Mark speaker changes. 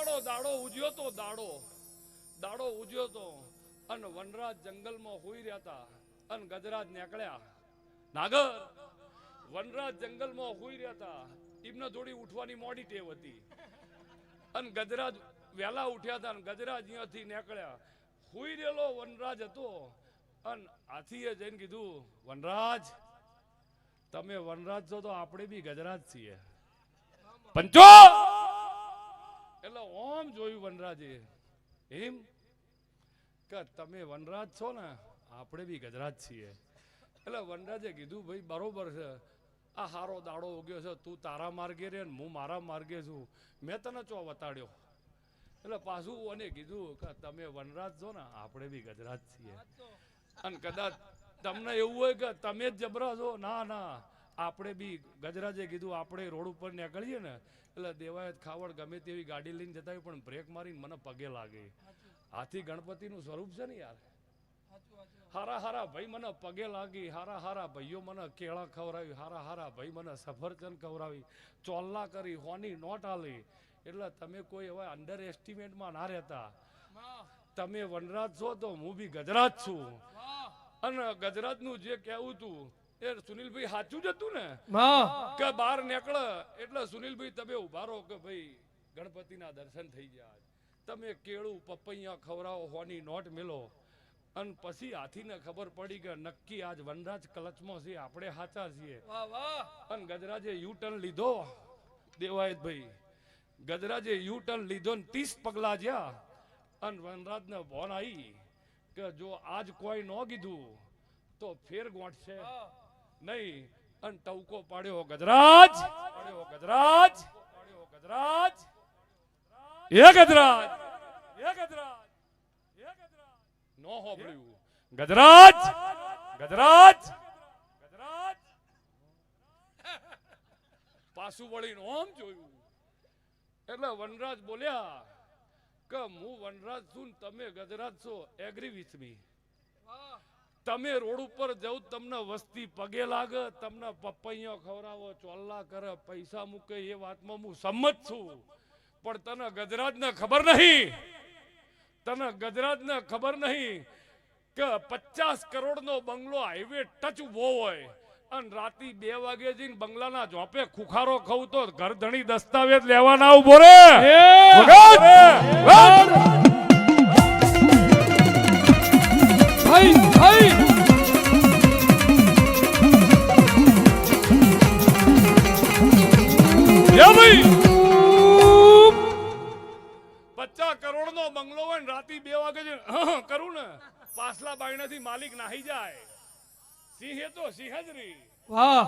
Speaker 1: દાડો ઉજ્યો તો દાડો ઉજ્યો તો અને વનરાજ જંગલમાં હોઈ રહ્યા હતા અને ગજરાજ નીકળ્યા. નાગર વનરાજ જંગલમાં હોઈ રહ્યા હતા. એમને થોડી ઉઠવાની મોડી ટેવ હતી અને ગજરાજ વહેલા ઉઠ્યા હતા અને ગજરાજ અહીંયાથી નીકળ્યા. હોઈ રહેલો વનરાજ હતો અને હાથીએ જઈને કીધું, વનરાજ તમે વનરાજ છો તો આપણે બી ગજરાજ છીએ. પંચો એટલે ઓમ જોયું વનરાજે, એમ કે તમે વનરાજ છો ને, આપણે બી ગજરાજ છીએ. એટલે વનરાજે કીધું, ભાઈ બરોબર છે, આ હારો દાડો ઉગ્યો છે, તું તારા માર્ગે રે ને હું મારા માર્ગે છું, મેં તને ચો વતાડ્યો. એટલે પાછું ઓને કીધું કે તમે વનરાજ છો ને, આપણે બી ગજરાજ છીએ. અને કદાચ તમને એવું હોય કે તમે જ જબરા છો, ના ના આપણે બી ગજરાજે કીધું આપણે રોડ ઉપર નીકળીએ ને એટલે દેવાયત ખાવડ ગમે તેવી ગાડી લઈને જતા હોય પણ બ્રેક મારીને મને પગે લાગે. હાથી ગણપતિનું સ્વરૂપ છે ને યાર. હારા હારા ભાઈ મને પગે લાગી, હારા હારા ભાઈઓ મને કેળા ખવડાવી, હારા હારા ભાઈ મને સફરજન ખવડાવી, ચોલ્લા કરી, હોની નોટ આલી. એટલે તમે કોઈ હવે અંડર એસ્ટિમેટમાં ના રહેતા. તમે વનરાજ છો તો હું બી ગજરાજ છું. અને ગજરાજનું જે કહેવું હતું એ સુનિલભાઈ સાચું જ હતું ને કે બહાર નીકળે એટલે સુનિલભાઈ તમે ઉભા રહો કે ભાઈ ગણપતિના દર્શન થઈ જાય. તમે કેળું પપૈયા ખવડાવો, હોની નોટ મેલો અને પછી હાથીને ખબર પડી કે નક્કી આજ વનરાજ કલચમાં છે, આપણે સાચા છીએ. અને ગજરાજે યુ ટર્ન લીધો. દેવાયતભાઈ ગજરાજે યુ ટર્ન લીધો ને 30 પગલા જ્યાં અને વનરાજને ભોન આવી કે જો આજ કોઈ ન કીધું તો ફેર ગોઠશે નહીં. અને ટવકો પાડ્યો, ગજરાજ પાડ્યો, ગજરાજ પાડ્યો, ગજરાજ એ ગજરાજ એ ગજરાજ એ ગજરાજ નો હોબળ્યું. ગજરાજ ગજરાજ ગજરાજ પાછું વળીને ઓમ જોયું એટલે વનરાજ બોલ્યા કે હું વનરાજ છું, તમે ગજરાજ છો, એગ્રી વિથ મી. તમે રોડ ઉપર જાવ તમને વસ્તી પગે લાગે, તમને પપૈયા ખવડાવો, ચોલ્લા કરે, પૈસા મૂકે, એ વાતમાં હું સંમત છું. પણ તને ગજરાજને ખબર નહીં, તને ગજરાજને ખબર નહીં કે 50 કરોડનો બંગલો હાઈવે ટચ ઉભો હોય અને રાતી 2 વાગે જઈને બંગલાના ઝોપે ખુખારો ખાવ તો ઘર ધણી દસ્તાવેજ લેવાના ઉભો રે. કરોડનો બંગલો હોય ને રાતી 2 વાગે કરું ને પાછલા બાયણાથી માલિક નાહી જાય. સિંહ એ તો સિંહ જ રહી. વાહ